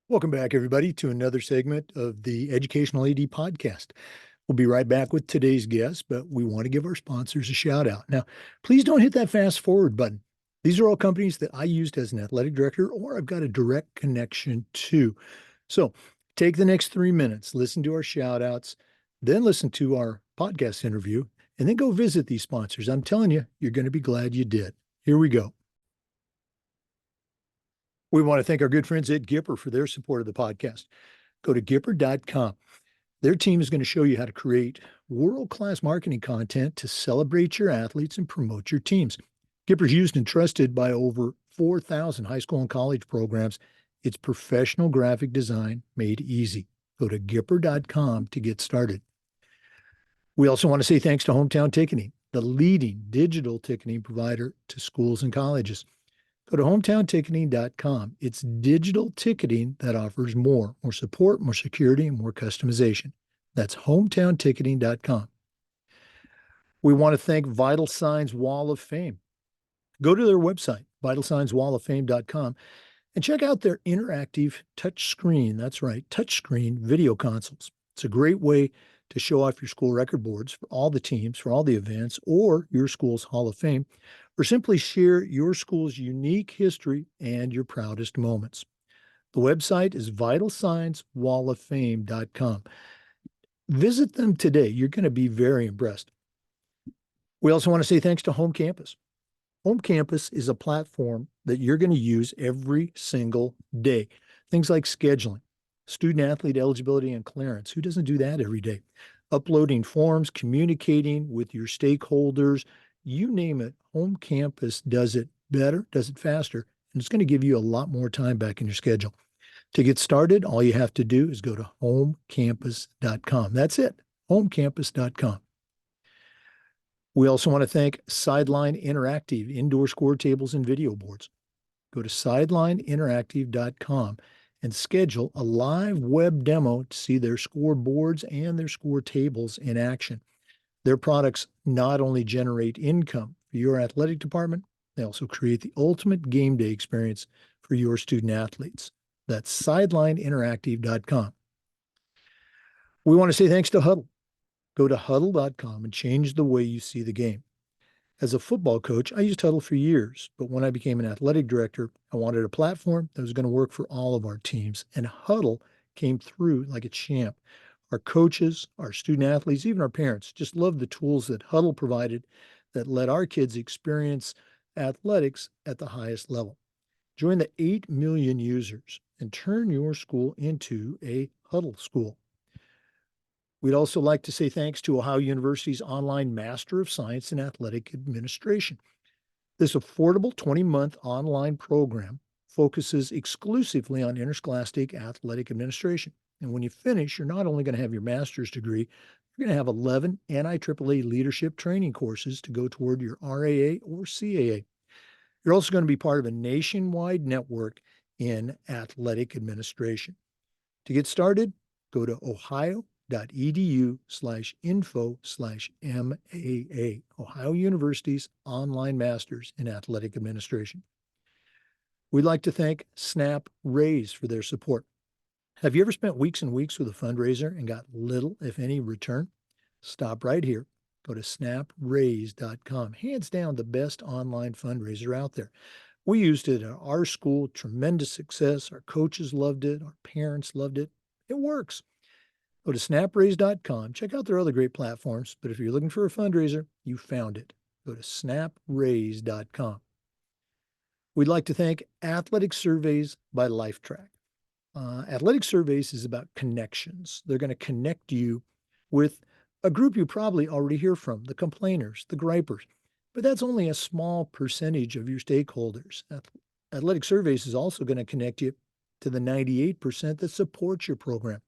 Welcome back, everybody, to another segment of the Educational AD podcast. We'll be right back with today's guest, but we want to give our sponsors a shout out. Now, please don't hit that fast forward button. These are all companies that I used as an athletic director or I've got a direct connection to. So take the next 3 minutes, listen to our shout outs, then listen to our podcast interview, and then go visit these sponsors. I'm telling you, you're going to be glad you did. Here we go. We want to thank our good friends at Gipper for their support of the podcast. Go to Gipper.com. Their team is going to show you how to create world-class marketing content to celebrate your athletes and promote your teams. Gipper is used and trusted by over 4,000 high school and college programs. It's professional graphic design made easy. Go to Gipper.com to get started. We also want to say thanks to Hometown Ticketing, the leading digital ticketing provider to schools and colleges. Go to hometownticketing.com. It's digital ticketing that offers more support, more security, and more customization. That's hometownticketing.com. We want to thank Vital Signs Wall of Fame. Go to their website, vitalsignswalloffame.com, and check out their interactive touchscreen. That's right, touchscreen video consoles. It's a great way to show off your school record boards for all the teams, for all the events, or your school's Hall of Fame, or simply share your school's unique history and your proudest moments. The website is vitalsignswalloffame.com. Visit them today. You're going to be very impressed. We also want to say thanks to Home Campus. Home Campus is a platform that you're going to use every single day. Things like scheduling, student athlete eligibility and clearance. Who doesn't do that every day? Uploading forms, communicating with your stakeholders, you name it. Home Campus does it better, does it faster, and it's going to give you a lot more time back in your schedule. To get started, all you have to do is go to homecampus.com. That's it, homecampus.com. We also want to thank Sideline Interactive, indoor score tables and video boards. Go to sidelineinteractive.com and schedule a live web demo to see their scoreboards and their score tables in action. Their products not only generate income for your athletic department, they also create the ultimate game day experience for your student athletes. That's sidelineinteractive.com. We want to say thanks to Huddle. Go to huddle.com and change the way you see the game. As a football coach, I used Huddle for years, but when I became an athletic director, I wanted a platform that was going to work for all of our teams, and Huddle came through like a champ. Our coaches, our student athletes, even our parents just loved the tools that Huddle provided that let our kids experience athletics at the highest level. Join the 8 million users and turn your school into a Huddle school. We'd also like to say thanks to Ohio University's online Master of Science in Athletic Administration. This affordable 20-month online program focuses exclusively on interscholastic athletic administration. And when you finish, you're not only going to have your master's degree, you're going to have 11 NIAAA leadership training courses to go toward your RAA or CAA. You're also going to be part of a nationwide network in athletic administration. To get started, go to ohio.edu/info/MAA, Ohio University's online masters in athletic administration. We'd like to thank Snap Raise for their support. Have you ever spent weeks and weeks with a fundraiser and got little, if any, return? Stop right here. Go to snapraise.com. Hands down, the best online fundraiser out there. We used it at our school, tremendous success. Our coaches loved it. Our parents loved it. It works. Go to snapraise.com. Check out their other great platforms. But if you're looking for a fundraiser, you found it. Go to snapraise.com. We'd like to thank Athletic Surveys by LifeTrack. Athletic Surveys is about connections. They're going to connect you with a group you probably already hear from, the complainers, the gripers. But that's only a small percentage of your stakeholders. Athletic Surveys is also going to connect you to the 98% that support your program.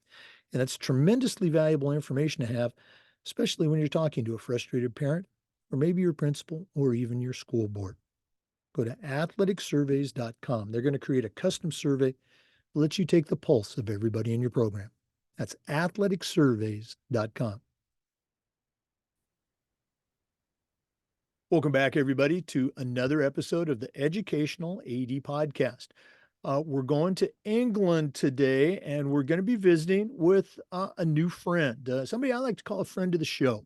And that's tremendously valuable information to have, especially when you're talking to a frustrated parent, or maybe your principal, or even your school board. Go to athleticsurveys.com. They're going to create a custom survey that lets you take the pulse of everybody in your program. That's athleticsurveys.com. Welcome back, everybody, to another episode of the Educational AD Podcast. We're going to England today, and we're going to be visiting with a new friend, somebody I like to call a friend of the show,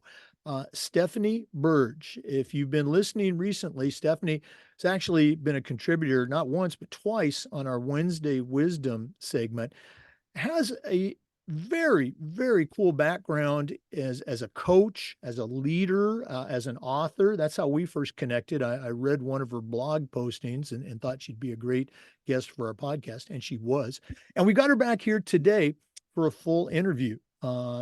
Stephanie Burge. If you've been listening recently, Stephanie has actually been a contributor not once, but twice on our Wednesday Wisdom segment. Has a very, very cool background as a coach, as a leader, as an author. That's how we first connected. I read one of her blog postings and thought she'd be a great guest for our podcast, and she was. And we got her back here today for a full interview.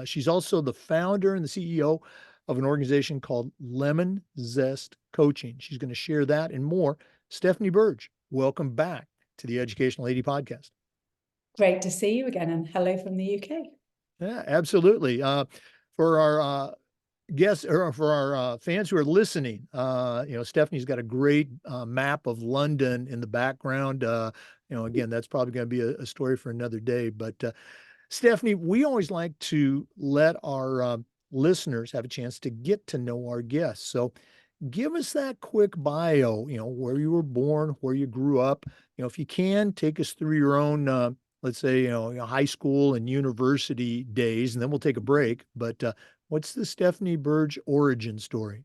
She's also the founder and the CEO of an organization called Lemon Zest Coaching. She's going to share that and more. Stephanie Burge, welcome back to the Educational Lady Podcast. Great to see you again, and hello from the UK. Yeah, absolutely. For our guests or for our fans who are listening, Stephanie's got a great map of London in the background. Again, that's probably going to be a story for another day. But Stephanie, we always like to let our listeners have a chance to get to know our guests. So give us that quick bio, where you were born, where you grew up. If you can, take us through your own let's say, high school and university days, and then we'll take a break. But what's the Stephanie Burge origin story?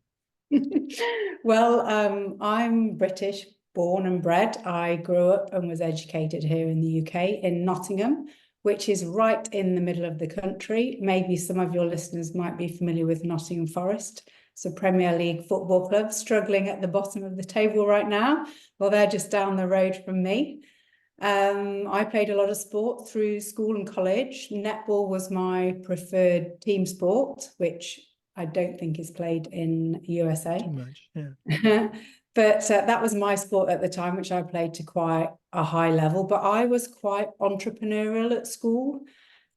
Well, I'm British, born and bred. I grew up and was educated here in the UK in Nottingham, which is right in the middle of the country. Maybe some of your listeners might be familiar with Nottingham Forest. It's a Premier League football club struggling at the bottom of the table right now. Well, they're just down the road from me. I played a lot of sport through school and college. Netball was my preferred team sport, which I don't think is played in USA. Too much, yeah. But that was my sport at the time, which I played to quite a high level. But I was quite entrepreneurial at school,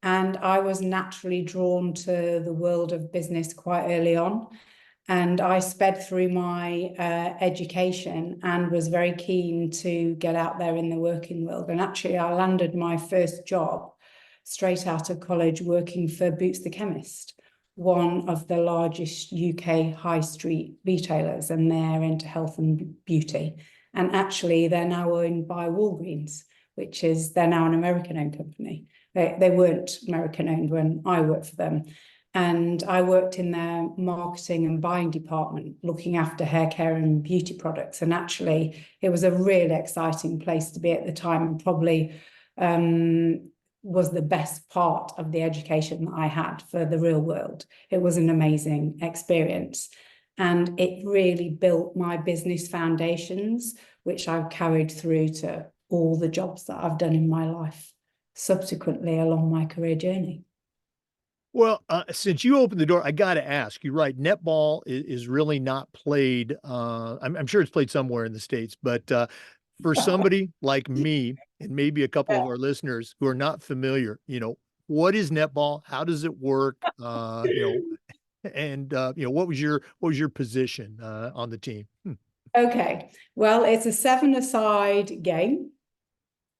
and I was naturally drawn to the world of business quite early on. And I sped through my education and was very keen to get out there in the working world. And actually, I landed my first job straight out of college working for Boots the Chemist, one of the largest UK high street retailers, and they're into health and beauty. And actually, they're now owned by Walgreens, they're now an American-owned company. They weren't American-owned when I worked for them. And I worked in their marketing and buying department, looking after hair care and beauty products. And actually, it was a really exciting place to be at the time, and probably was the best part of the education that I had for the real world. It was an amazing experience. And it really built my business foundations, which I've carried through to all the jobs that I've done in my life subsequently along my career journey. Well, since you opened the door, I got to ask. You're right. Netball is really not played. I'm sure it's played somewhere in the States, but for somebody like me and maybe a couple of our listeners who are not familiar, what is netball? How does it work? And what was your position on the team? Okay. Well, it's a 7-a-side game.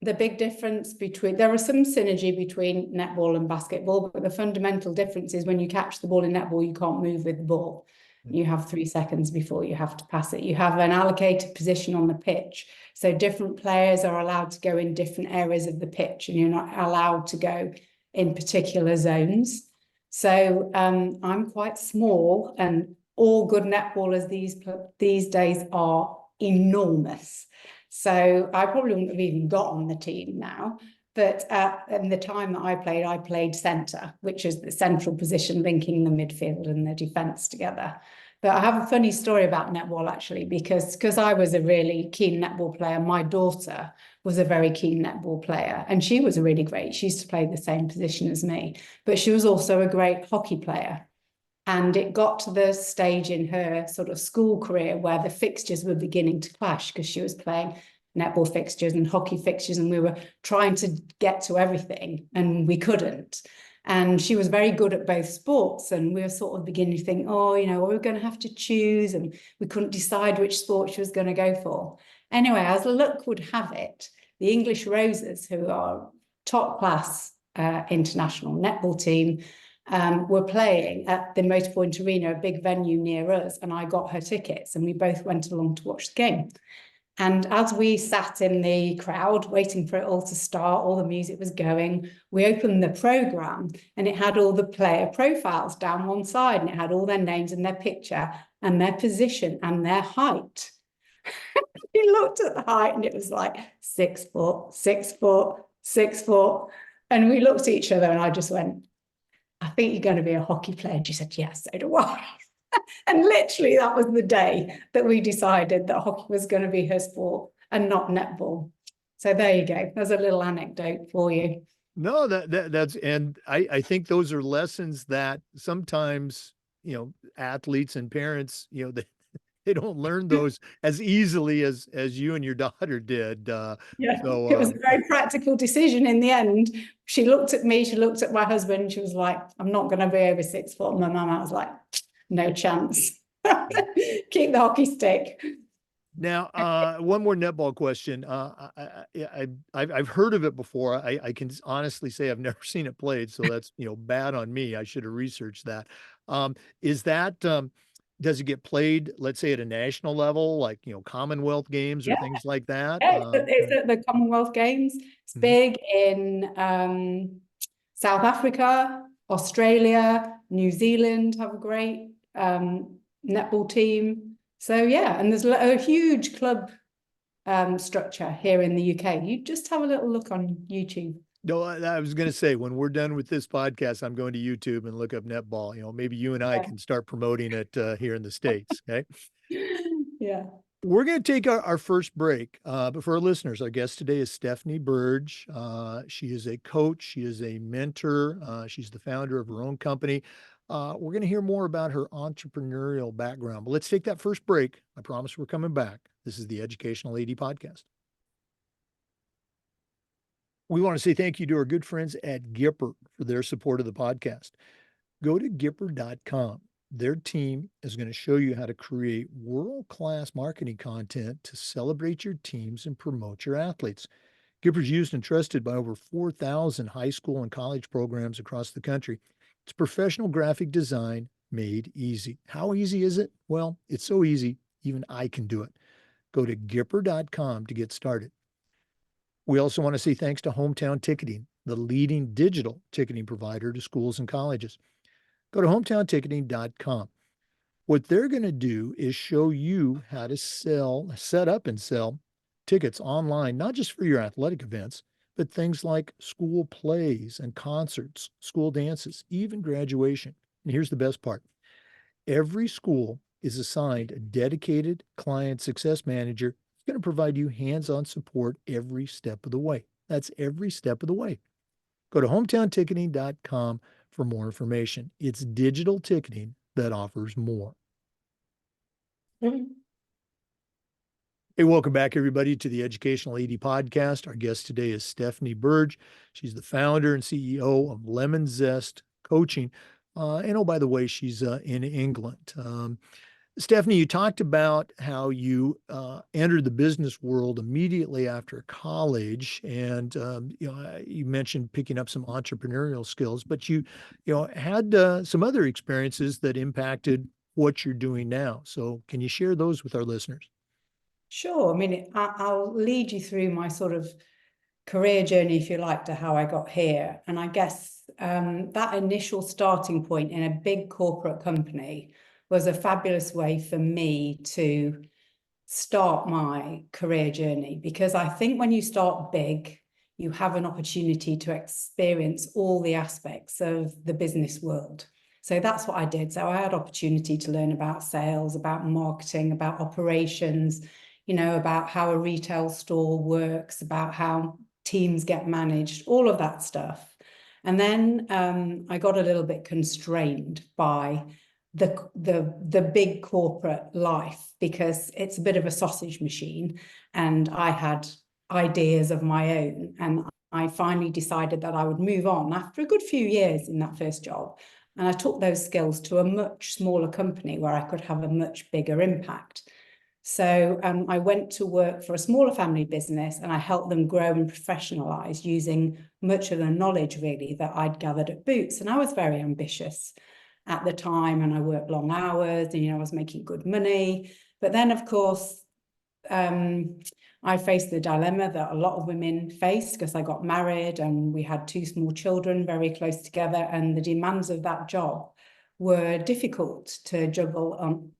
The big difference there is some synergy between netball and basketball, but the fundamental difference is when you catch the ball in netball, you can't move with the ball. You have 3 seconds before you have to pass it. You have an allocated position on the pitch. So different players are allowed to go in different areas of the pitch, and you're not allowed to go in particular zones. So I'm quite small, and all good netballers these days are enormous. So I probably wouldn't have even got on the team now. But in the time that I played centre, which is the central position linking the midfield and the defence together. But I have a funny story about netball, actually, because I was a really keen netball player. My daughter was a very keen netball player, and she was really great. She used to play the same position as me, but she was also a great hockey player. And it got to the stage in her sort of school career where the fixtures were beginning to clash, because she was playing netball fixtures and hockey fixtures, and we were trying to get to everything and we couldn't. And she was very good at both sports, and we were sort of beginning to think, we're going to have to choose, and we couldn't decide which sport she was going to go for. Anyway, as luck would have it, the English Roses, who are top class international netball team, were playing at the Motorpoint Arena, a big venue near us, and I got her tickets, and we both went along to watch the game. And as we sat in the crowd waiting for it all to start, all the music was going, we opened the program and it had all the player profiles down one side, and it had all their names and their picture and their position and their height. We looked at the height and it was like 6 foot, 6 foot, 6 foot. And we looked at each other and I just went, I think you're going to be a hockey player. And she said, yes, so do I. And literally that was the day that we decided that hockey was going to be her sport and not netball. So there you go. There's a little anecdote for you. No, that's, and I think those are lessons that sometimes, athletes and parents, they don't learn those as easily as you and your daughter did. Yeah, So it was a very practical decision in the end. She looked at me, she looked at my husband, she was like, I'm not going to be over 6 foot. And my mum, I was like, no chance. Keep the hockey stick. now, one more netball question. I've heard of it before. I can honestly say I've never seen it played, so that's bad on me. I should have researched that. Is that does it get played, let's say, at a national level, like Commonwealth games or Yeah, things like that? yeah, it's at the Commonwealth Games. It's Mhm. big in South Africa, Australia, New Zealand have a great netball team. So yeah, and there's a huge club structure here in the UK. You just have a little look on YouTube. No, I was going to say, when we're done with this podcast, I'm going to YouTube and look up netball. Maybe you and I Yeah. can start promoting it here in the States. Okay. Yeah. We're going to take our first break. But for our listeners, our guest today is Stephanie Burge. She is a coach. She is a mentor. She's the founder of her own company. We're going to hear more about her entrepreneurial background. But let's take that first break. I promise we're coming back. This is the Educational AD Podcast. We want to say thank you to our good friends at Gipper for their support of the podcast. Go to Gipper.com. Their team is going to show you how to create world-class marketing content to celebrate your teams and promote your athletes. Gipper is used and trusted by over 4,000 high school and college programs across the country. It's professional graphic design made easy. How easy is it? Well, it's so easy, even I can do it. Go to Gipper.com to get started. We also want to say thanks to Hometown Ticketing, the leading digital ticketing provider to schools and colleges. Go to hometownticketing.com. What they're going to do is show you how to set up and sell tickets online, not just for your athletic events, but things like school plays and concerts, school dances, even graduation. And here's the best part. Every school is assigned a dedicated client success manager who's going to provide you hands-on support every step of the way. That's every step of the way. Go to hometownticketing.com for more information. It's digital ticketing that offers more. Mm-hmm. Hey, welcome back, everybody, to the Educational AD Podcast. Our guest today is Stephanie Burge. She's the founder and CEO of Lemon Zest Coaching. And oh, by the way, she's in England. Stephanie, you talked about how you entered the business world immediately after college, and you mentioned picking up some entrepreneurial skills, but you had some other experiences that impacted what you're doing now. So, can you share those with our listeners? Sure. I mean, I'll lead you through my sort of career journey, if you like, to how I got here. And I guess that initial starting point in a big corporate company was a fabulous way for me to start my career journey, because I think when you start big, you have an opportunity to experience all the aspects of the business world. So that's what I did. So I had opportunity to learn about sales, about marketing, about operations, about how a retail store works, about how teams get managed, all of that stuff. And then I got a little bit constrained by the big corporate life, because it's a bit of a sausage machine, and I had ideas of my own, and I finally decided that I would move on after a good few years in that first job, and I took those skills to a much smaller company where I could have a much bigger impact. So I went to work for a smaller family business, and I helped them grow and professionalize using much of the knowledge really that I'd gathered at Boots. And I was very ambitious at the time, and I worked long hours, and I was making good money. But then, of course, I faced the dilemma that a lot of women face, because I got married and we had 2 small children very close together, and the demands of that job were difficult to juggle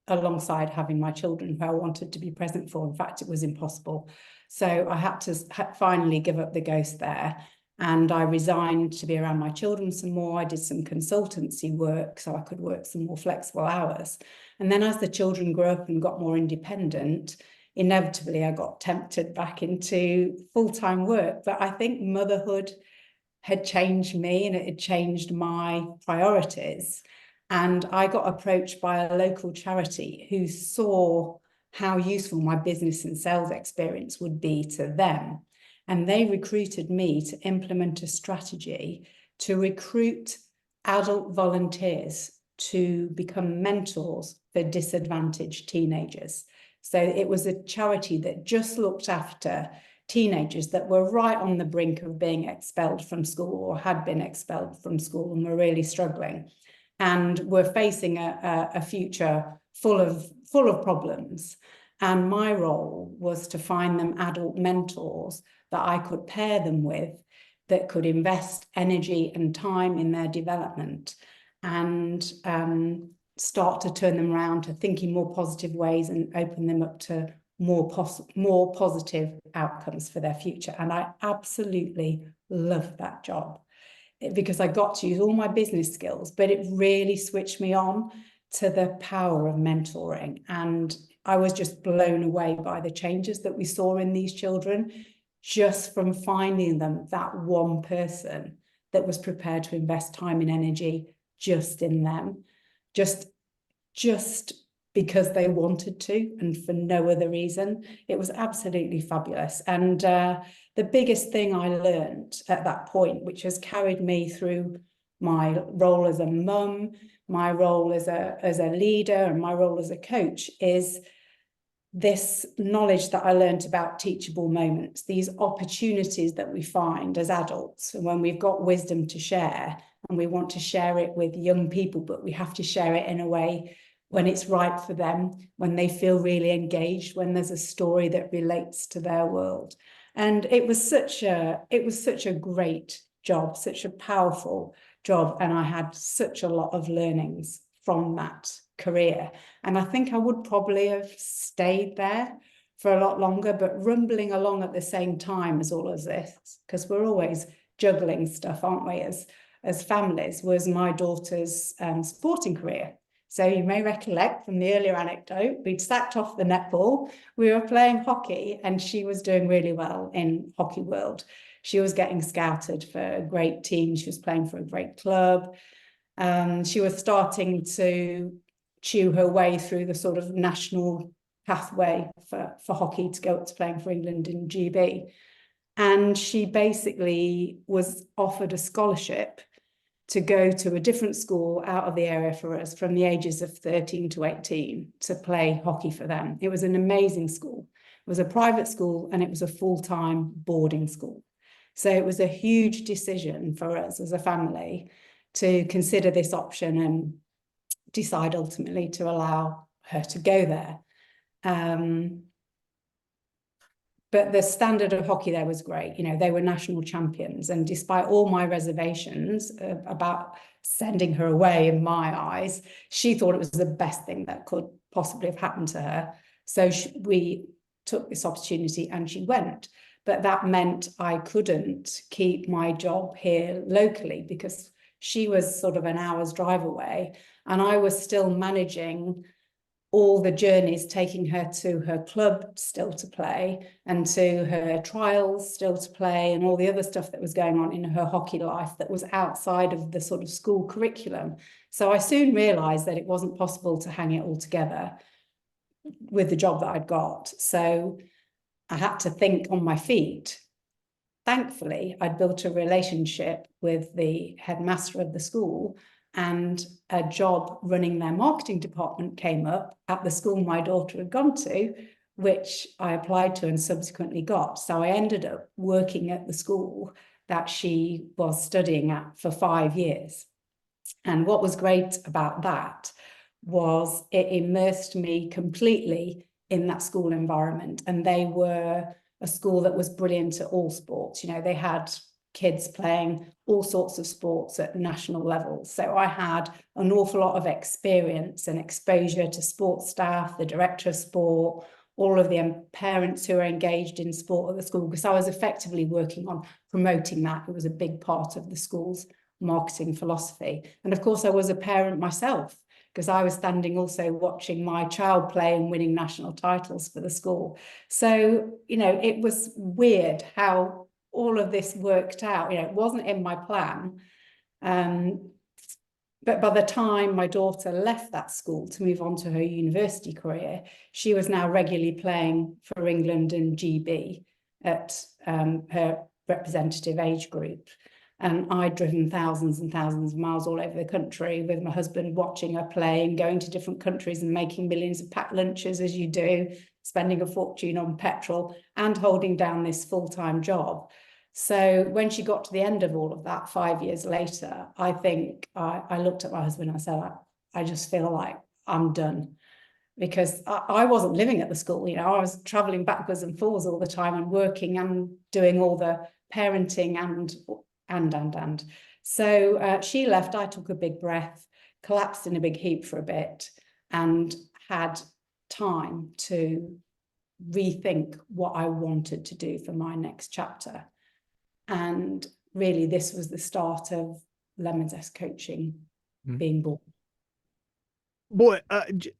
alongside having my children who I wanted to be present for. In fact, it was impossible. So I had to finally give up the ghost there. And I resigned to be around my children some more. I did some consultancy work so I could work some more flexible hours. And then as the children grew up and got more independent, inevitably I got tempted back into full-time work. But I think motherhood had changed me and it had changed my priorities. And I got approached by a local charity who saw how useful my business and sales experience would be to them. And they recruited me to implement a strategy to recruit adult volunteers to become mentors for disadvantaged teenagers. So it was a charity that just looked after teenagers that were right on the brink of being expelled from school or had been expelled from school and were really struggling and were facing a future full of problems. And my role was to find them adult mentors that I could pair them with, that could invest energy and time in their development and start to turn them around to thinking more positive ways and open them up to more positive outcomes for their future. And I absolutely loved that job because I got to use all my business skills, but it really switched me on to the power of mentoring. And I was just blown away by the changes that we saw in these children, just from finding them that one person that was prepared to invest time and energy just in them, just because they wanted to and for no other reason. It was absolutely fabulous. And the biggest thing I learned at that point, which has carried me through my role as a mum, my role as a leader, and my role as a coach, is this knowledge that I learned about teachable moments, these opportunities that we find as adults when we've got wisdom to share and we want to share it with young people, but we have to share it in a way when it's right for them, when they feel really engaged, when there's a story that relates to their world. And it was such a great job, such a powerful job. And I had such a lot of learnings from that career. And I think I would probably have stayed there for a lot longer, but rumbling along at the same time as all of this, because we're always juggling stuff, aren't we, as families, was my daughter's sporting career. So you may recollect from the earlier anecdote, we'd sacked off the netball, we were playing hockey, and she was doing really well in Hockey World. She was getting scouted for a great team. She was playing for a great club. She was starting to chew her way through the sort of national pathway for hockey to go up to playing for England in GB. And she basically was offered a scholarship to go to a different school out of the area for us from the ages of 13 to 18 to play hockey for them. It was an amazing school. It was a private school and it was a full-time boarding school. So it was a huge decision for us as a family to consider this option and decide ultimately to allow her to go there. But the standard of hockey there was great. You know, they were national champions. And despite all my reservations about sending her away, in my eyes, she thought it was the best thing that could possibly have happened to her. So we took this opportunity and she went. But that meant I couldn't keep my job here locally because she was sort of an hour's drive away. And I was still managing all the journeys, taking her to her club still to play and to her trials still to play and all the other stuff that was going on in her hockey life that was outside of the sort of school curriculum. So I soon realized that it wasn't possible to hang it all together with the job that I'd got. So I had to think on my feet. Thankfully, I'd built a relationship with the headmaster of the school, and a job running their marketing department came up at the school my daughter had gone to, which I applied to and subsequently got. So I ended up working at the school that she was studying at for 5 years. And what was great about that was it immersed me completely in that school environment. And they were a school that was brilliant at all sports. You know, they had kids playing all sorts of sports at national levels. So I had an awful lot of experience and exposure to sports staff, the director of sport, all of the parents who are engaged in sport at the school, because I was effectively working on promoting that. It was a big part of the school's marketing philosophy. And of course, I was a parent myself, because I was standing also watching my child play and winning national titles for the school. So, you know, it was weird how all of this worked out. You know, it wasn't in my plan. But by the time my daughter left that school to move on to her university career, she was now regularly playing for England and GB at her representative age group. And I'd driven thousands and thousands of miles all over the country with my husband, watching her play and going to different countries and making millions of packed lunches, as you do, spending a fortune on petrol and holding down this full-time job. So when she got to the end of all of that 5 years later, I think I looked at my husband and I said, I just feel like I'm done. Because I wasn't living at the school, you know, I was traveling backwards and forwards all the time and working and doing all the parenting and. So she left, I took a big breath, collapsed in a big heap for a bit, and had time to rethink what I wanted to do for my next chapter. And really, this was the start of Zest coaching being born. Boy,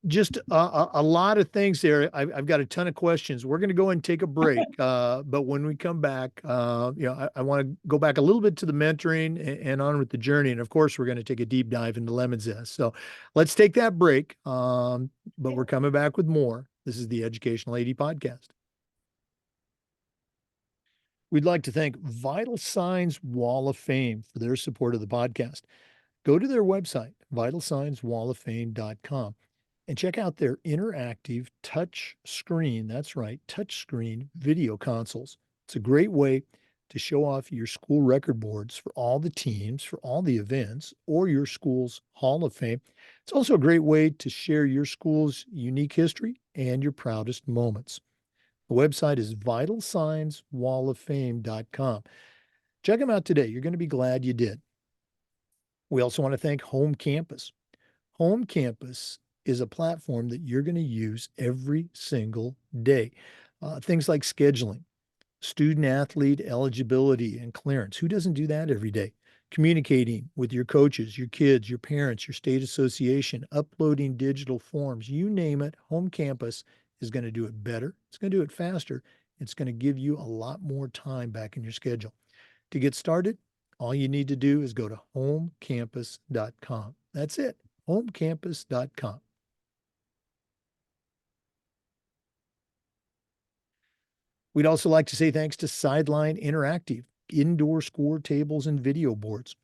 just a lot of things there. I've got a ton of questions. We're going to go and take a break. But when we come back, I want to go back a little bit to the mentoring and on with the journey. And of course, we're going to take a deep dive into Zest. So let's take that break. But we're coming back with more. This is the Educational AD Podcast. We'd like to thank Vital Signs Wall of Fame for their support of the podcast. Go to their website, vitalsignswalloffame.com, and check out their interactive touch screen. That's right, touch screen video consoles. It's a great way to show off your school record boards for all the teams, for all the events, or your school's Hall of Fame. It's also a great way to share your school's unique history and your proudest moments. The website is vitalsignswalloffame.com. Check them out today. You're going to be glad you did. We also want to thank Home Campus. Home Campus is a platform that you're going to use every single day. Things like scheduling, student athlete eligibility and clearance. Who doesn't do that every day? Communicating with your coaches, your kids, your parents, your state association, uploading digital forms, you name it. Home Campus is going to do it better. It's going to do it faster. It's going to give you a lot more time back in your schedule. To get started, all you need to do is go to homecampus.com. That's it, homecampus.com. We'd also like to say thanks to Sideline Interactive, indoor score tables and video boards.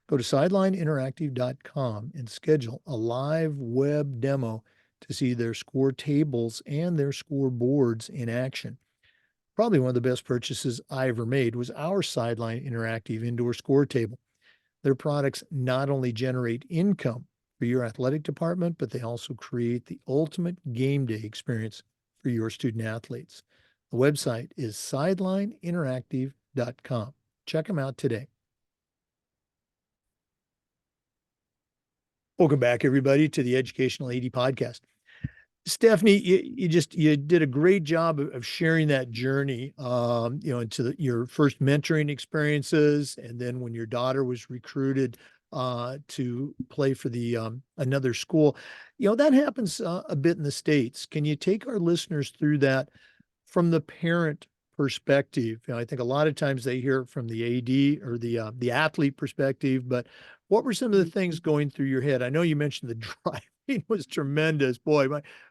Go to sidelineinteractive.com and schedule a live web demo to see their score tables and their score boards in action. Probably one of the best purchases I ever made was our Sideline Interactive indoor score table. Their products not only generate income for your athletic department, but they also create the ultimate game day experience for your student athletes. The website is sidelineinteractive.com. Check them out today. Welcome back, everybody, to the Educational AD Podcast. Stephanie, you did a great job of sharing that journey, into your first mentoring experiences, and then when your daughter was recruited to play for the another school. That happens a bit in the States. Can you take our listeners through that from the parent perspective? I think a lot of times they hear it from the AD or the athlete perspective, but what were some of the things going through your head? I know you mentioned the driving was tremendous. Boy,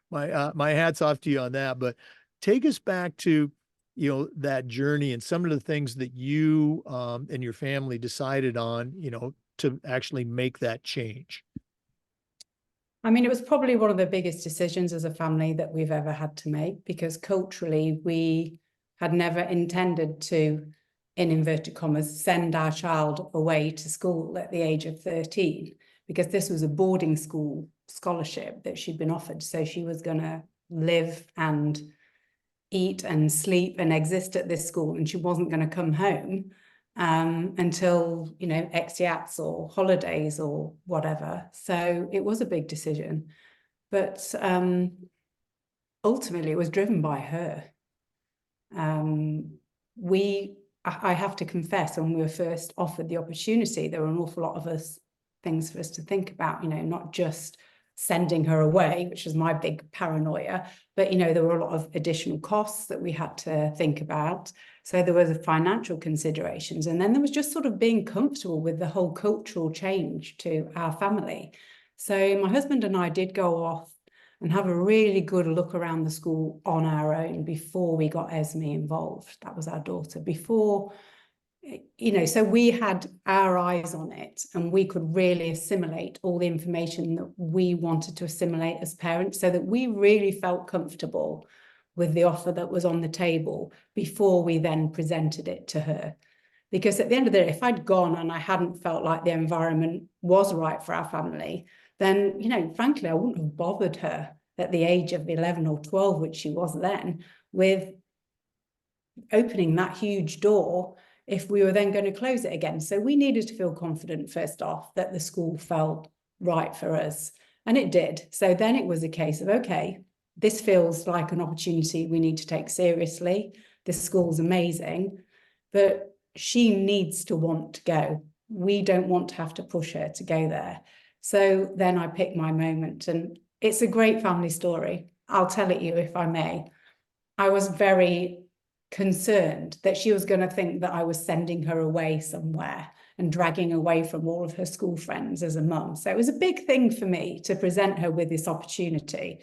my hat's off to you on that. But take us back to that journey and some of the things that you and your family decided on, to actually make that change. I mean, it was probably one of the biggest decisions as a family that we've ever had to make, because culturally we had never intended to, in inverted commas, send our child away to school at the age of 13, because this was a boarding school scholarship that she'd been offered. So she was going to live and eat and sleep and exist at this school, and she wasn't going to come home until, you know, exeats or holidays or whatever. So it was a big decision, but ultimately it was driven by her. I have to confess, when we were first offered the opportunity, there were an awful lot of things for us to think about, you know, not just sending her away, which was my big paranoia, but, you know, there were a lot of additional costs that we had to think about. So there were the financial considerations, and then there was just sort of being comfortable with the whole cultural change to our family. So my husband and I did go off and have a really good look around the school on our own before we got Esme involved. That was our daughter. Before, you know, so we had our eyes on it, and we could really assimilate all the information that we wanted to assimilate as parents, so that we really felt comfortable with the offer that was on the table before we then presented it to her. Because at the end of the day, if I'd gone and I hadn't felt like the environment was right for our family, then, you know, frankly, I wouldn't have bothered her at the age of 11 or 12, which she was then, with opening that huge door if we were then going to close it again. So we needed to feel confident, first off, that the school felt right for us. And it did. So then it was a case of, okay, this feels like an opportunity we need to take seriously. This school's amazing, but she needs to want to go. We don't want to have to push her to go there. So then I picked my moment, and it's a great family story. I'll tell it you if I may. I was very concerned that she was going to think that I was sending her away somewhere and dragging away from all of her school friends as a mum. So it was a big thing for me to present her with this opportunity.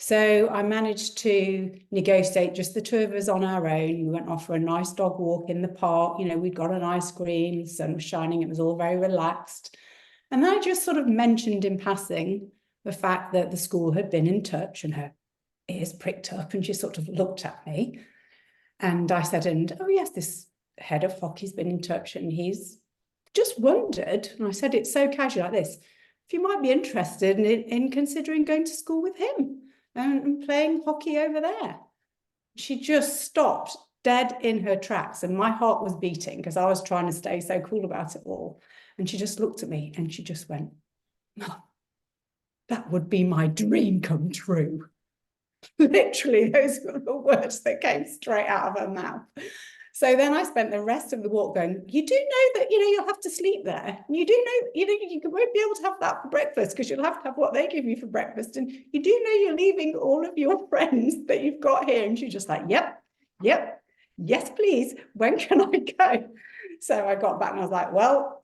So I managed to negotiate just the two of us on our own. We went off for a nice dog walk in the park. You know, we'd got an ice cream, the sun was shining, it was all very relaxed. And then I just sort of mentioned in passing the fact that the school had been in touch, and her ears pricked up and she sort of looked at me. And I said, and oh yes, this head of hockey's been in touch and he's just wondered. And I said, it's so casual like this, if you might be interested in considering going to school with him and playing hockey over there. She just stopped dead in her tracks, and my heart was beating because I was trying to stay so cool about it all. And she just looked at me and she just went, oh, that would be my dream come true. Literally, those were the words that came straight out of her mouth. So then I spent the rest of the walk going, you do know that, you know, you'll have to sleep there. And you do know, you know, you won't be able to have that for breakfast because you'll have to have what they give you for breakfast. And you do know you're leaving all of your friends that you've got here. And she's just like, yep, yes, please. When can I go? So I got back and I was like, well,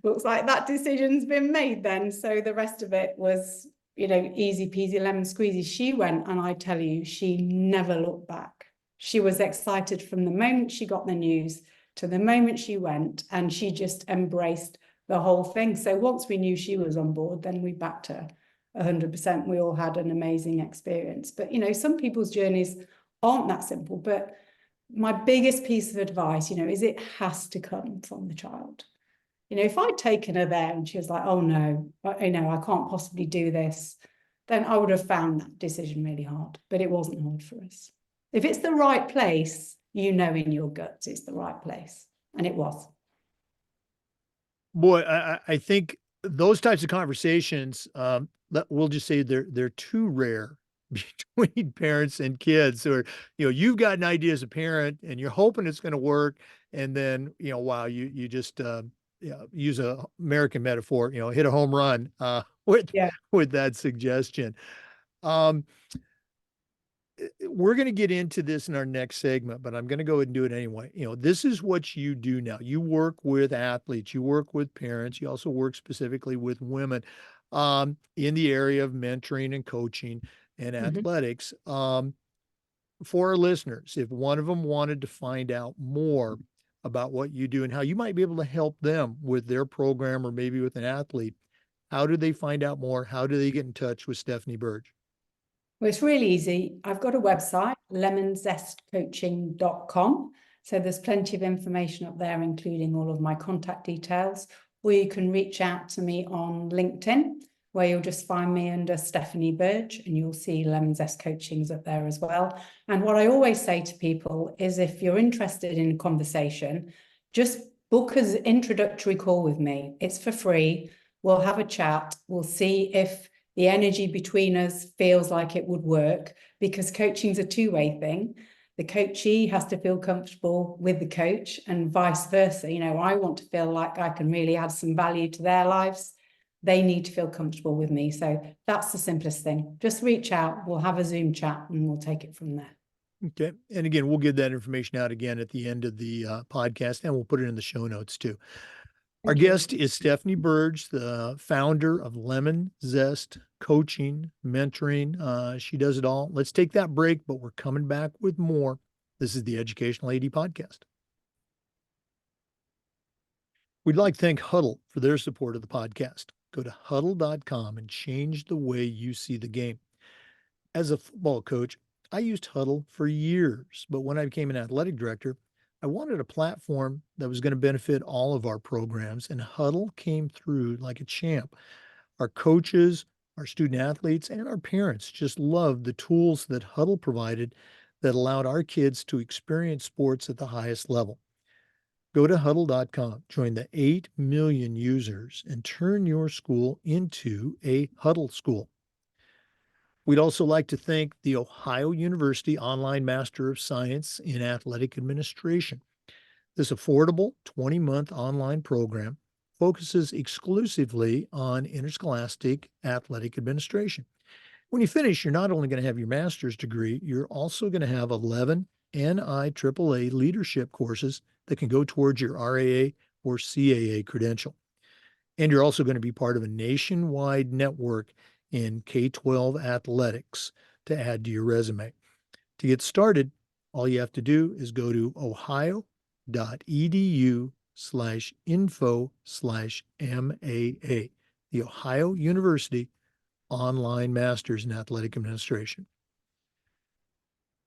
looks like that decision's been made then. So the rest of it was, you know, easy peasy lemon squeezy. She went, and I tell you, she never looked back. She was excited from the moment she got the news to the moment she went, and she just embraced the whole thing. So once we knew she was on board, then we backed her 100%. We all had an amazing experience. But, you know, some people's journeys aren't that simple. But my biggest piece of advice, you know, is it has to come from the child. You know, if I'd taken her there and she was like, oh no, you know, I can't possibly do this, then I would have found that decision really hard. But it wasn't hard for us. If it's the right place, you know in your guts it's the right place. And it was. Boy, I think those types of conversations, we'll just say they're too rare between parents and kids. Or, you know, you've got an idea as a parent and you're hoping it's going to work. And then, you know, wow, you just use a American metaphor, you know, hit a home run with that suggestion. We're going to get into this in our next segment, but I'm going to go ahead and do it anyway. You know, this is what you do now. You work with athletes, you work with parents, you also work specifically with women in the area of mentoring and coaching and athletics. For our listeners, if one of them wanted to find out more about what you do and how you might be able to help them with their program or maybe with an athlete, how do they find out more? How do they get in touch with Stephanie Burge? Well, it's really easy. I've got a website, lemonzestcoaching.com. So there's plenty of information up there, including all of my contact details. Or you can reach out to me on LinkedIn. where you'll just find me under Stephanie Burge, and you'll see Lemon Zest Coachings up there as well. And what I always say to people is, if you're interested in a conversation, just book an introductory call with me. It's for free. We'll have a chat. We'll see if the energy between us feels like it would work, because coaching is a two-way thing. The coachee has to feel comfortable with the coach, and vice versa. You know, I want to feel like I can really add some value to their lives. They need to feel comfortable with me. So that's the simplest thing. Just reach out. We'll have a Zoom chat and we'll take it from there. Okay. And again, we'll get that information out again at the end of the podcast, and we'll put it in the show notes too. Our guest is Stephanie Burge, the founder of Lemon Zest Coaching, Mentoring. She does it all. Let's take that break, but we're coming back with more. This is the Educational AD Podcast. We'd like to thank Huddle for their support of the podcast. Go to huddle.com and change the way you see the game. As a football coach, I used Huddle for years, but when I became an athletic director, I wanted a platform that was going to benefit all of our programs, and Huddle came through like a champ. Our coaches, our student athletes, and our parents just loved the tools that Huddle provided that allowed our kids to experience sports at the highest level. Go to huddle.com, join the 8 million users, and turn your school into a Huddle school. We'd also like to thank the Ohio University Online Master of Science in Athletic Administration. This affordable 20-month online program focuses exclusively on interscholastic athletic administration. When you finish, you're not only going to have your master's degree, you're also going to have 11 NIAAA leadership courses that can go towards your RAA or CAA credential. And you're also going to be part of a nationwide network in K-12 athletics to add to your resume. To get started, all you have to do is go to ohio.edu/info/MAA, the Ohio University Online Masters in Athletic Administration.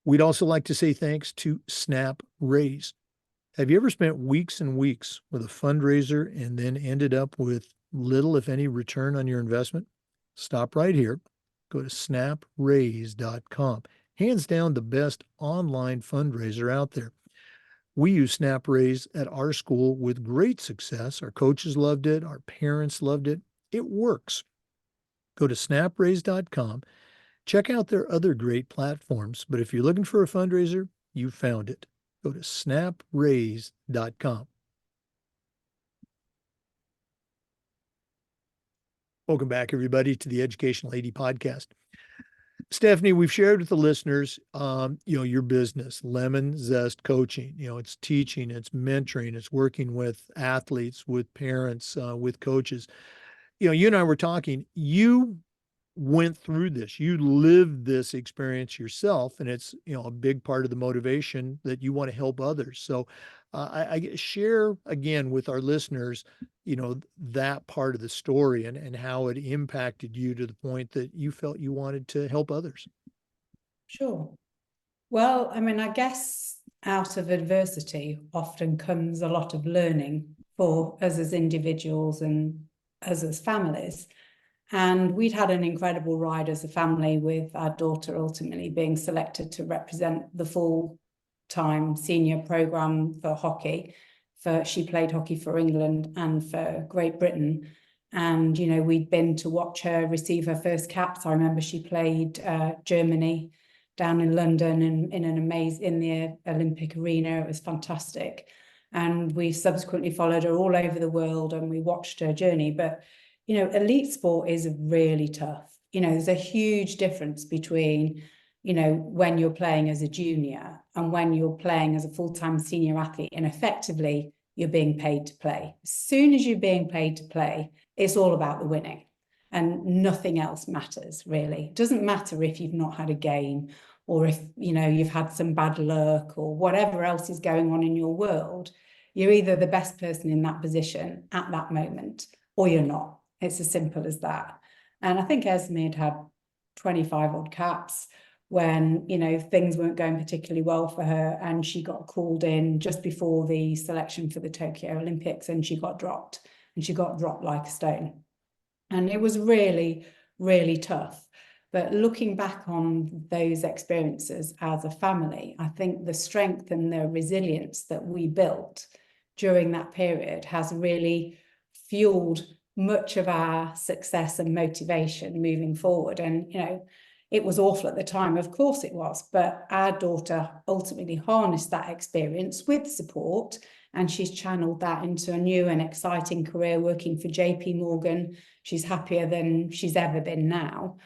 We'd also like to say thanks to Snap Raise. Have you ever spent weeks and weeks with a fundraiser and then ended up with little, if any, return on your investment? Stop right here. Go to snapraise.com. Hands down, the best online fundraiser out there. We use SnapRaise at our school with great success. Our coaches loved it. Our parents loved it. It works. Go to snapraise.com. Check out their other great platforms. But if you're looking for a fundraiser, you found it. Go to snapraise.com. Welcome back, everybody, to the Educational AD Podcast. Stephanie, we've shared with the listeners, your business, Lemon Zest Coaching. It's teaching, it's mentoring, it's working with athletes, with parents, with coaches. You and I were talking, you went through this, you lived this experience yourself, and it's, a big part of the motivation that you want to help others. So I share again with our listeners, that part of the story and how it impacted you to the point that you felt you wanted to help others. Sure. Well, I mean, I guess out of adversity often comes a lot of learning for us as individuals and us as families. And we'd had an incredible ride as a family, with our daughter ultimately being selected to represent the full-time senior program for hockey. She played hockey for England and for Great Britain. And, we'd been to watch her receive her first caps. I remember she played Germany down in London in the Olympic arena. It was fantastic. And we subsequently followed her all over the world and we watched her journey. But elite sport is really tough. There's a huge difference between, when you're playing as a junior and when you're playing as a full-time senior athlete, and effectively you're being paid to play. As soon as you're being paid to play, it's all about the winning and nothing else matters, really. It doesn't matter if you've not had a game or if, you've had some bad luck or whatever else is going on in your world. You're either the best person in that position at that moment or you're not. It's as simple as that. And I think Esme had 25 odd caps when, things weren't going particularly well for her, and she got called in just before the selection for the Tokyo Olympics, and she got dropped like a stone. And it was really, really tough. But looking back on those experiences as a family, I think the strength and the resilience that we built during that period has really fueled much of our success and motivation moving forward. And, it was awful at the time, of course it was, but our daughter ultimately harnessed that experience with support, and she's channeled that into a new and exciting career working for JP Morgan. She's happier than she's ever been now.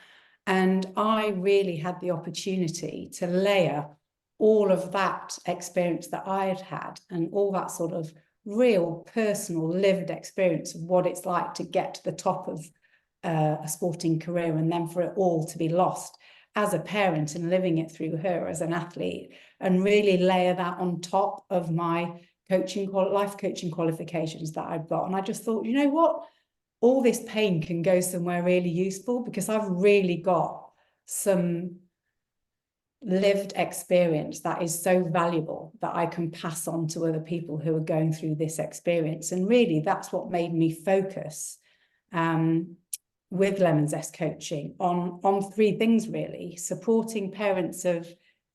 And I really had the opportunity to layer all of that experience that I had had and all that sort of real personal lived experience of what it's like to get to the top of a sporting career, and then for it all to be lost as a parent and living it through her as an athlete, and really layer that on top of my life coaching qualifications that I've got. And I just thought, you know what? All this pain can go somewhere really useful, because I've really got some lived experience that is so valuable that I can pass on to other people who are going through this experience. And really, that's what made me focus with Lemon Zest coaching on three things, really: supporting parents of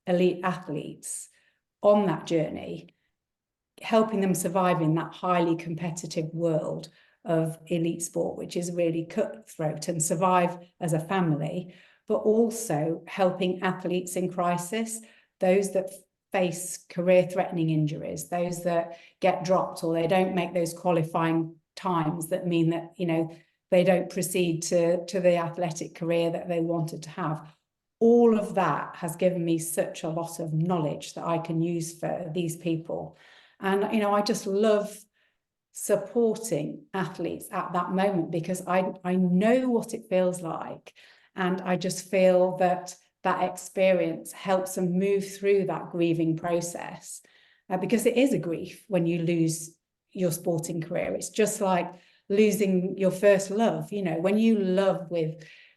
elite athletes on that journey, helping them survive in that highly competitive world of elite sport, which is really cutthroat, and survive as a family, but also helping athletes in crisis, those that face career-threatening injuries, those that get dropped or they don't make those qualifying times that mean that, they don't proceed to the athletic career that they wanted to have. All of that has given me such a lot of knowledge that I can use for these people. And, I just love supporting athletes at that moment, because I know what it feels like. And I just feel that experience helps them move through that grieving process, because it is a grief when you lose your sporting career. It's just like losing your first love. When you love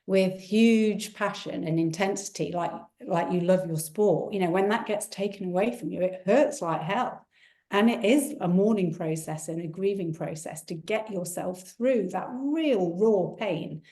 with huge passion and intensity, like you love your sport, when that gets taken away from you, it hurts like hell. And it is a mourning process and a grieving process to get yourself through that real raw pain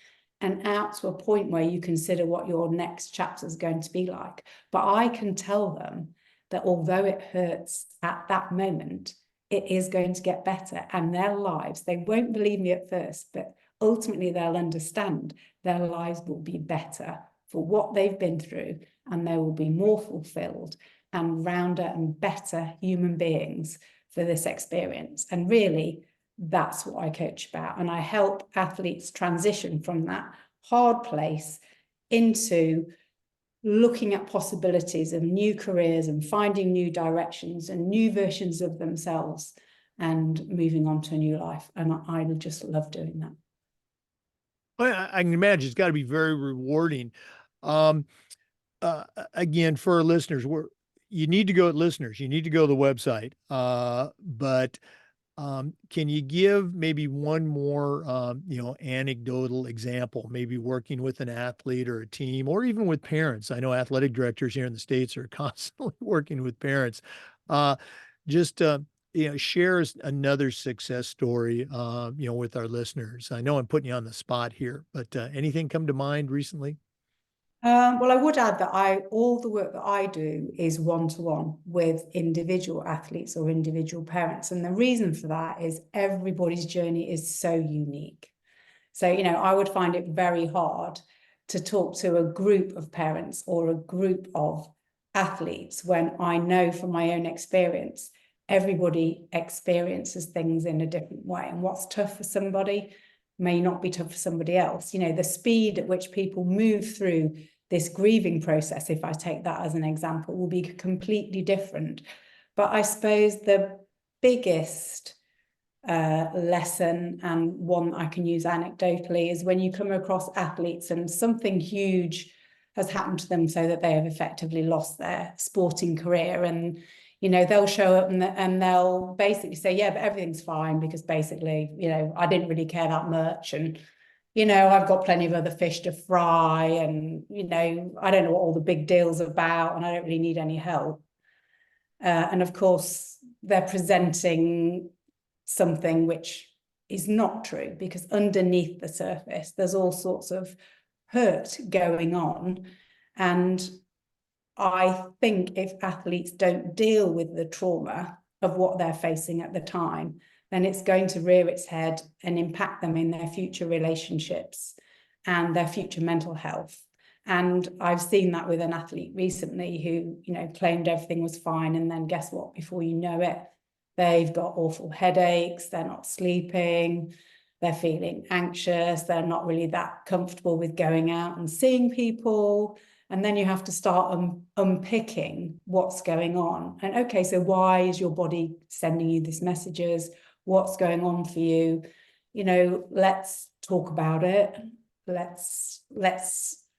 and out to a point where you consider what your next chapter is going to be like. But I can tell them that although it hurts at that moment, it is going to get better, and their lives, they won't believe me at first, but ultimately they'll understand their lives will be better for what they've been through, and they will be more fulfilled and rounder and better human beings for this experience. And really, that's what I coach about. And I help athletes transition from that hard place into looking at possibilities of new careers and finding new directions and new versions of themselves and moving on to a new life. And I just love doing that. Well, I can imagine it's got to be very rewarding. Again, for our listeners, you need to go to the website. But can you give maybe one more, anecdotal example, maybe working with an athlete or a team, or even with parents? I know athletic directors here in the States are constantly working with parents. Share another success story, with our listeners. I know I'm putting you on the spot here, but anything come to mind recently? Well, I would add that all the work that I do is one-to-one with individual athletes or individual parents. And the reason for that is everybody's journey is so unique. So, I would find it very hard to talk to a group of parents or a group of athletes when I know from my own experience, everybody experiences things in a different way. And what's tough for somebody may not be tough for somebody else. The speed at which people move through this grieving process, if I take that as an example, will be completely different. But I suppose the biggest lesson, and one I can use anecdotally, is when you come across athletes and something huge has happened to them so that they have effectively lost their sporting career, and they'll show up and they'll basically say, yeah, but everything's fine, because basically, I didn't really care that much, and I've got plenty of other fish to fry, and I don't know what all the big deal's about, and I don't really need any help. And of course, they're presenting something which is not true, because underneath the surface, there's all sorts of hurt going on. And I think if athletes don't deal with the trauma of what they're facing at the time, then it's going to rear its head and impact them in their future relationships and their future mental health. And I've seen that with an athlete recently who, you know, claimed everything was fine. And then guess what? Before you know it, they've got awful headaches, they're not sleeping, they're feeling anxious, they're not really that comfortable with going out and seeing people. And then you have to start unpicking what's going on. And okay, so why is your body sending you these messages? What's going on for you? You know, let's talk about it. Let's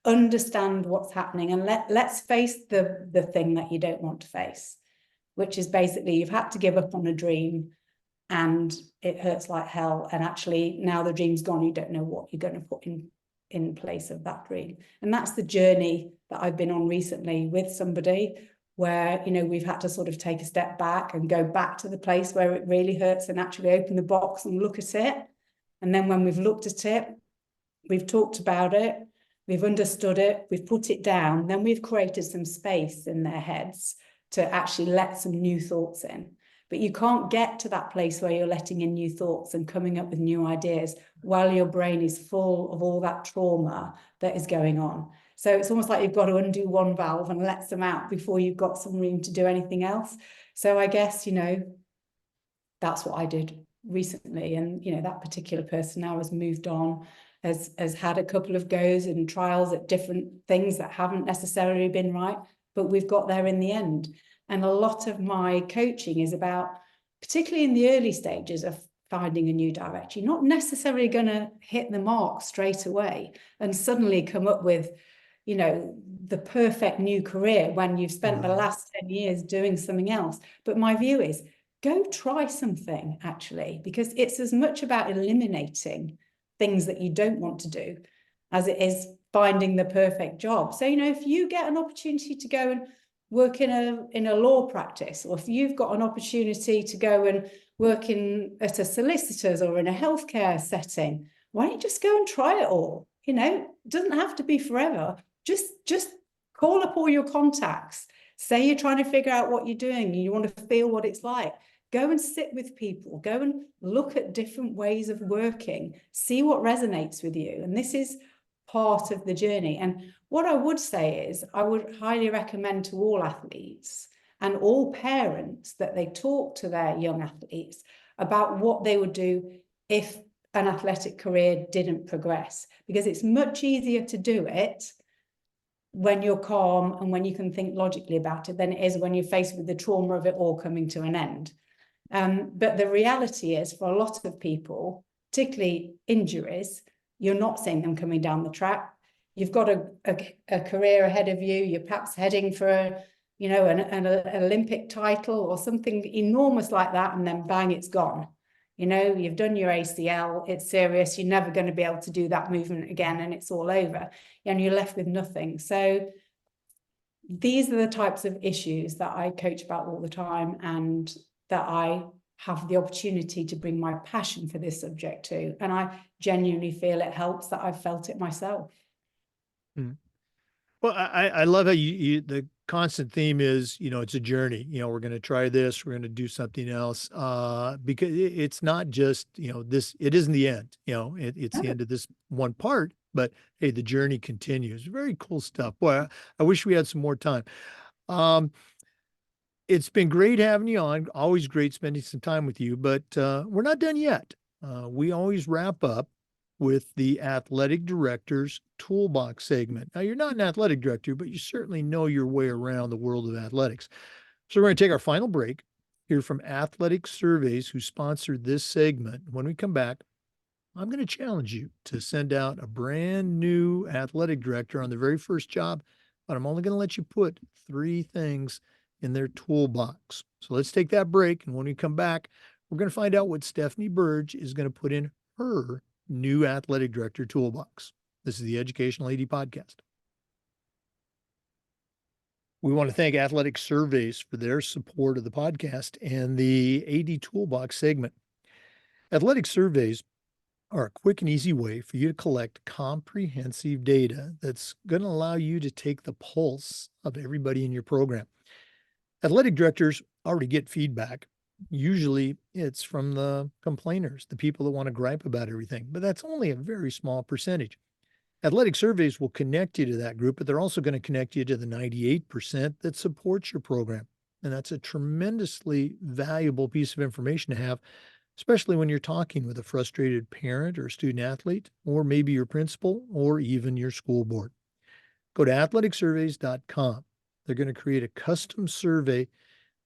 understand what's happening, and let's face the thing that you don't want to face, which is basically you've had to give up on a dream and it hurts like hell. And actually now the dream's gone, you don't know what you're going to put in place of that dream. And that's the journey that I've been on recently with somebody, where, you know, we've had to sort of take a step back and go back to the place where it really hurts and actually open the box and look at it. And then when we've looked at it, we've talked about it, we've understood it, we've put it down, then we've created some space in their heads to actually let some new thoughts in. But you can't get to that place where you're letting in new thoughts and coming up with new ideas while your brain is full of all that trauma that is going on. So it's almost like you've got to undo one valve and let some out before you've got some room to do anything else. So I guess, you know, that's what I did recently. And, you know, that particular person now has moved on, has had a couple of goes and trials at different things that haven't necessarily been right, but we've got there in the end. And a lot of my coaching is about, particularly in the early stages of finding a new direction, you're not necessarily going to hit the mark straight away and suddenly come up with, you know, the perfect new career when you've spent the last 10 years doing something else. But my view is go try something, actually, because it's as much about eliminating things that you don't want to do as it is finding the perfect job. So, you know, if you get an opportunity to go and work in a law practice, or if you've got an opportunity to go and work at a solicitor's or in a healthcare setting, why don't you just go and try it all? You know, it doesn't have to be forever. Just call up all your contacts. Say you're trying to figure out what you're doing and you want to feel what it's like. Go and sit with people. Go and look at different ways of working. See what resonates with you. And this is part of the journey. And what I would say is I would highly recommend to all athletes and all parents that they talk to their young athletes about what they would do if an athletic career didn't progress, because it's much easier to do it when you're calm and when you can think logically about it than it is when you're faced with the trauma of it all coming to an end. But the reality is, for a lot of people, particularly injuries, you're not seeing them coming down the track. You've got a career ahead of you. You're perhaps heading for an Olympic title or something enormous like that, and then bang, it's gone. You know, you've done your ACL, it's serious, you're never going to be able to do that movement again, and it's all over, and you're left with nothing. So these are the types of issues that I coach about all the time, and that I have the opportunity to bring my passion for this subject to. And I genuinely feel it helps that I've felt it myself. Well, I love how the constant theme is, you know, it's a journey. You know, we're going to try this, we're going to do something else, because it's not just, you know, this, it isn't the end, you know, it's the end of this one part, but hey, the journey continues. Very cool stuff. Boy, I wish we had some more time. It's been great having you on. Always great spending some time with you, but we're not done yet. We always wrap up with the athletic director's toolbox segment. Now, you're not an athletic director, but you certainly know your way around the world of athletics. So we're going to take our final break, hear from Athletic Surveys, who sponsored this segment. When we come back, I'm going to challenge you to send out a brand new athletic director on their very first job, but I'm only going to let you put 3 things in their toolbox. So let's take that break. And when we come back, we're going to find out what Stephanie Burge is going to put in her new athletic director toolbox. This is the Educational AD Podcast. We want to thank Athletic Surveys for their support of the podcast and the AD Toolbox segment. Athletic surveys are a quick and easy way for you to collect comprehensive data that's going to allow you to take the pulse of everybody in your program. Athletic directors already get feedback. Usually it's from the complainers, the people that want to gripe about everything, but that's only a very small percentage. Athletic surveys will connect you to that group, but they're also going to connect you to the 98% that supports your program. And that's a tremendously valuable piece of information to have, especially when you're talking with a frustrated parent or student athlete, or maybe your principal, or even your school board. Go to athleticsurveys.com. They're going to create a custom survey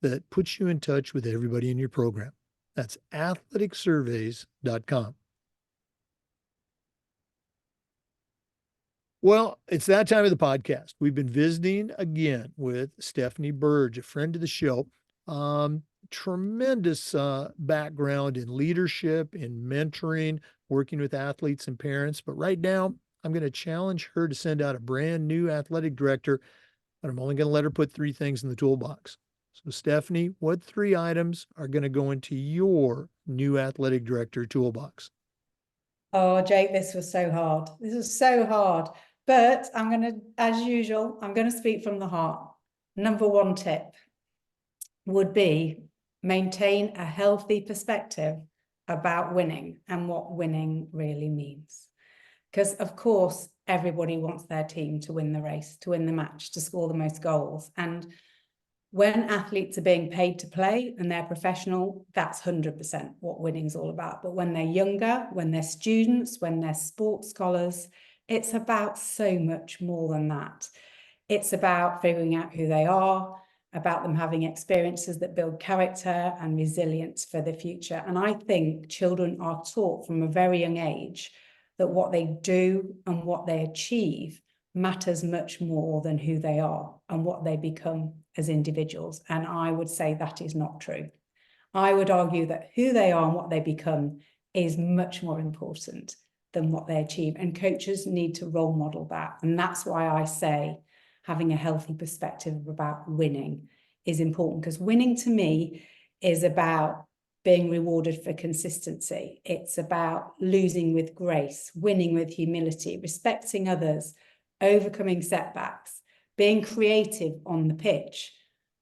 that puts you in touch with everybody in your program. That's athleticsurveys.com. Well, it's that time of the podcast. We've been visiting again with Stephanie Burge, a friend of the show. Tremendous background in leadership, in mentoring, working with athletes and parents. But right now, I'm going to challenge her to send out a brand new athletic director, but I'm only going to let her put 3 things in the toolbox. So, Stephanie, what 3 items are going to go into your new athletic director toolbox? Oh, Jake, this was so hard. This was so hard. But I'm going to, as usual, I'm going to speak from the heart. Number 1 tip would be maintain a healthy perspective about winning and what winning really means. Because, of course, everybody wants their team to win the race, to win the match, to score the most goals. And when athletes are being paid to play and they're professional, that's 100% what winning's all about. But when they're younger, when they're students, when they're sports scholars, it's about so much more than that. It's about figuring out who they are, about them having experiences that build character and resilience for the future. And I think children are taught from a very young age that what they do and what they achieve matters much more than who they are and what they become as individuals. And I would say that is not true. I would argue that who they are and what they become is much more important than what they achieve. And coaches need to role model that. And that's why I say having a healthy perspective about winning is important, because winning to me is about being rewarded for consistency. It's about losing with grace, winning with humility, respecting others, overcoming setbacks, being creative on the pitch,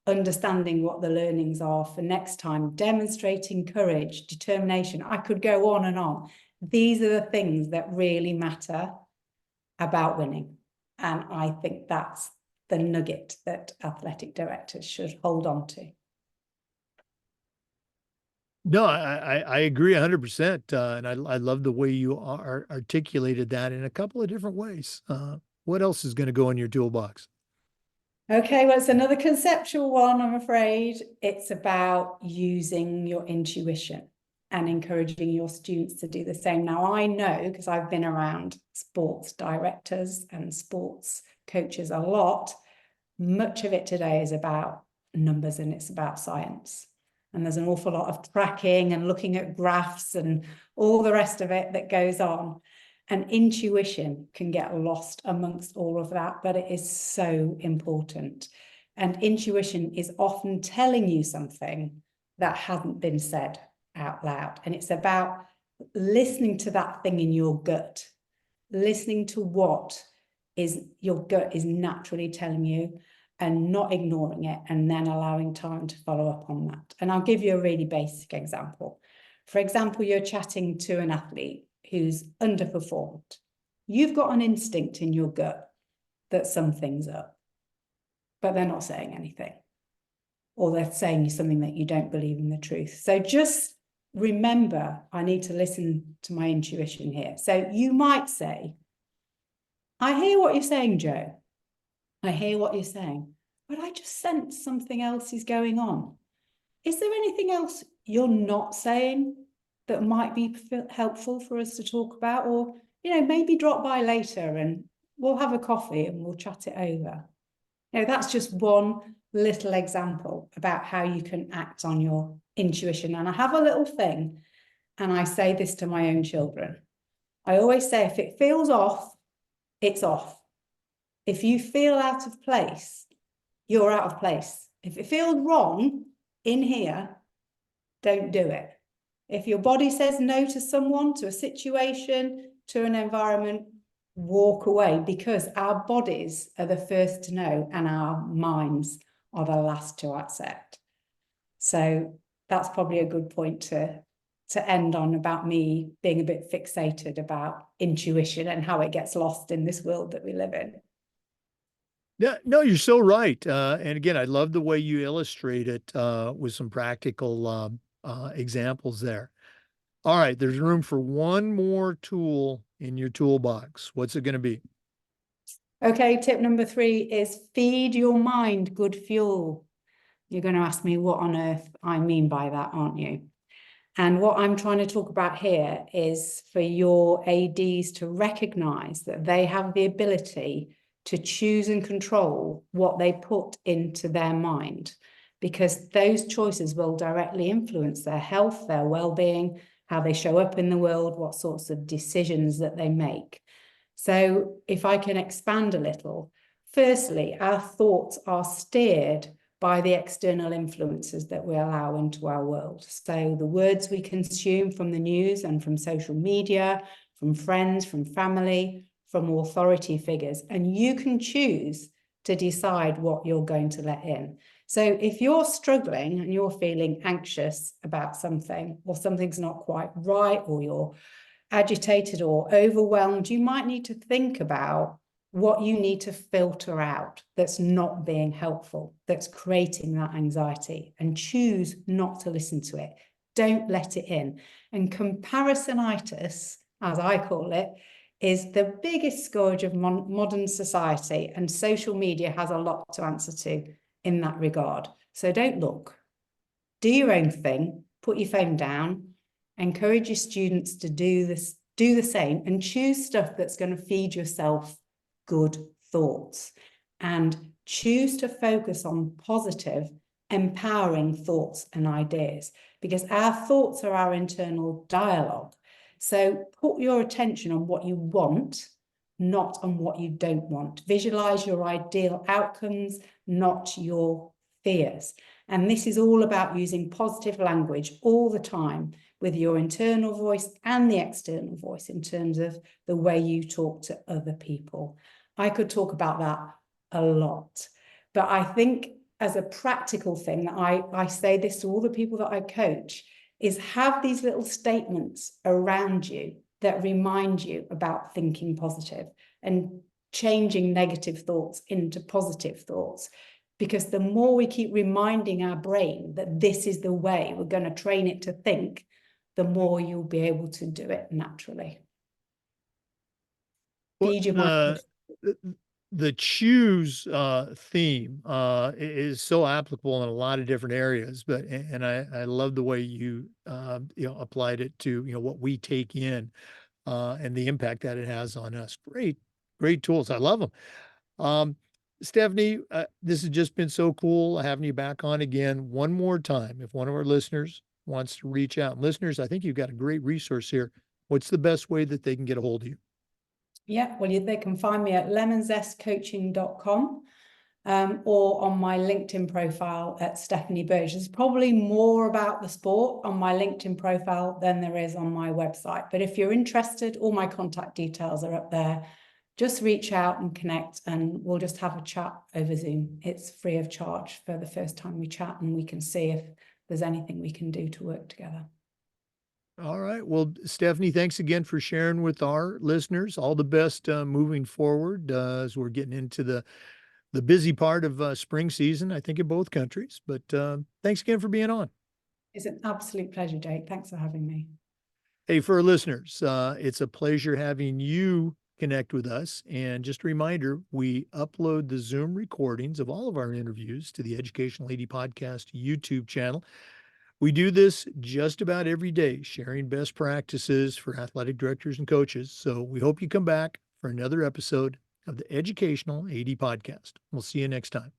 understanding what the learnings are for next time, demonstrating courage, determination. I could go on and on. These are the things that really matter about winning. And I think that's the nugget that athletic directors should hold on to. No, I agree 100%. And I love the way you articulated that in a couple of different ways. What else is going to go in your toolbox? Okay, well, it's another conceptual one, I'm afraid. It's about using your intuition and encouraging your students to do the same. Now, I know, because I've been around sports directors and sports coaches a lot, much of it today is about numbers and it's about science. And there's an awful lot of tracking and looking at graphs and all the rest of it that goes on. And intuition can get lost amongst all of that, but it is so important. And intuition is often telling you something that hasn't been said out loud. And it's about listening to that thing in your gut, listening to what is your gut is naturally telling you and not ignoring it, and then allowing time to follow up on that. And I'll give you a really basic example. For example, you're chatting to an athlete who's underperformed. You've got an instinct in your gut that something's up, but they're not saying anything, or they're saying something that you don't believe in the truth. So just remember, I need to listen to my intuition here. So you might say, I hear what you're saying, Joe. I hear what you're saying, but I just sense something else is going on. Is there anything else you're not saying that might be helpful for us to talk about? Or, maybe drop by later and we'll have a coffee and we'll chat it over. That's just one little example about how you can act on your intuition. And I have a little thing, and I say this to my own children. I always say, if it feels off, it's off. If you feel out of place, you're out of place. If it feels wrong in here, don't do it. If your body says no to someone, to a situation, to an environment, walk away, because our bodies are the first to know and our minds are the last to accept. So that's probably a good point to end on, about me being a bit fixated about intuition and how it gets lost in this world that we live in. Yeah, no, you're so right. And again, I love the way you illustrate it with some practical examples there. All right, there's room for one more tool in your toolbox. What's it going to be? Okay, tip number 3 is feed your mind good fuel. You're going to ask me what on earth I mean by that, aren't you? And what I'm trying to talk about here is for your ADs to recognize that they have the ability to choose and control what they put into their mind, because those choices will directly influence their health, their well-being, how they show up in the world, what sorts of decisions that they make. So if I can expand a little, firstly, our thoughts are steered by the external influences that we allow into our world. So the words we consume from the news and from social media, from friends, from family, from authority figures, and you can choose to decide what you're going to let in. So if you're struggling and you're feeling anxious about something, or something's not quite right, or you're agitated or overwhelmed, you might need to think about what you need to filter out that's not being helpful, that's creating that anxiety, and choose not to listen to it. Don't let it in. And comparisonitis, as I call it, is the biggest scourge of modern society, and social media has a lot to answer to in that regard. So don't look. Do your own thing, put your phone down, encourage your students to do the same, and choose stuff that's going to feed yourself good thoughts, and choose to focus on positive, empowering thoughts and ideas, because our thoughts are our internal dialogue. So put your attention on what you want, not on what you don't want. Visualize your ideal outcomes, not your fears. And this is all about using positive language all the time with your internal voice and the external voice in terms of the way you talk to other people. I could talk about that a lot, but I think as a practical thing that I say this to all the people that I coach is have these little statements around you that remind you about thinking positive and changing negative thoughts into positive thoughts. Because the more we keep reminding our brain that this is the way we're going to train it to think, the more you'll be able to do it naturally. Well, Feed your mind. the choose theme is so applicable in a lot of different areas, but and I love the way you applied it to what we take in and the impact that it has on us. Great tools. I love them. Stephanie, this has just been so cool having you back on again one more time. If one of our listeners wants to reach out, listeners, I think you've got a great resource here. What's the best way that they can get a hold of you? Yeah, well, they can find me at lemonzestcoaching.com or on my LinkedIn profile at Stephanie Burge. There's probably more about the sport on my LinkedIn profile than there is on my website. But if you're interested, all my contact details are up there. Just reach out and connect, and we'll just have a chat over Zoom. It's free of charge for the first time we chat, and we can see if there's anything we can do to work together. All right. Well, Stephanie, thanks again for sharing with our listeners. All the best moving forward as we're getting into the busy part of spring season, I think, in both countries. But thanks again for being on. It's an absolute pleasure, Jake. Thanks for having me. Hey, for our listeners, it's a pleasure having you connect with us. And just a reminder, we upload the Zoom recordings of all of our interviews to the Educational AD Podcast YouTube channel. We do this just about every day, sharing best practices for athletic directors and coaches. So we hope you come back for another episode of the Educational AD Podcast. We'll see you next time.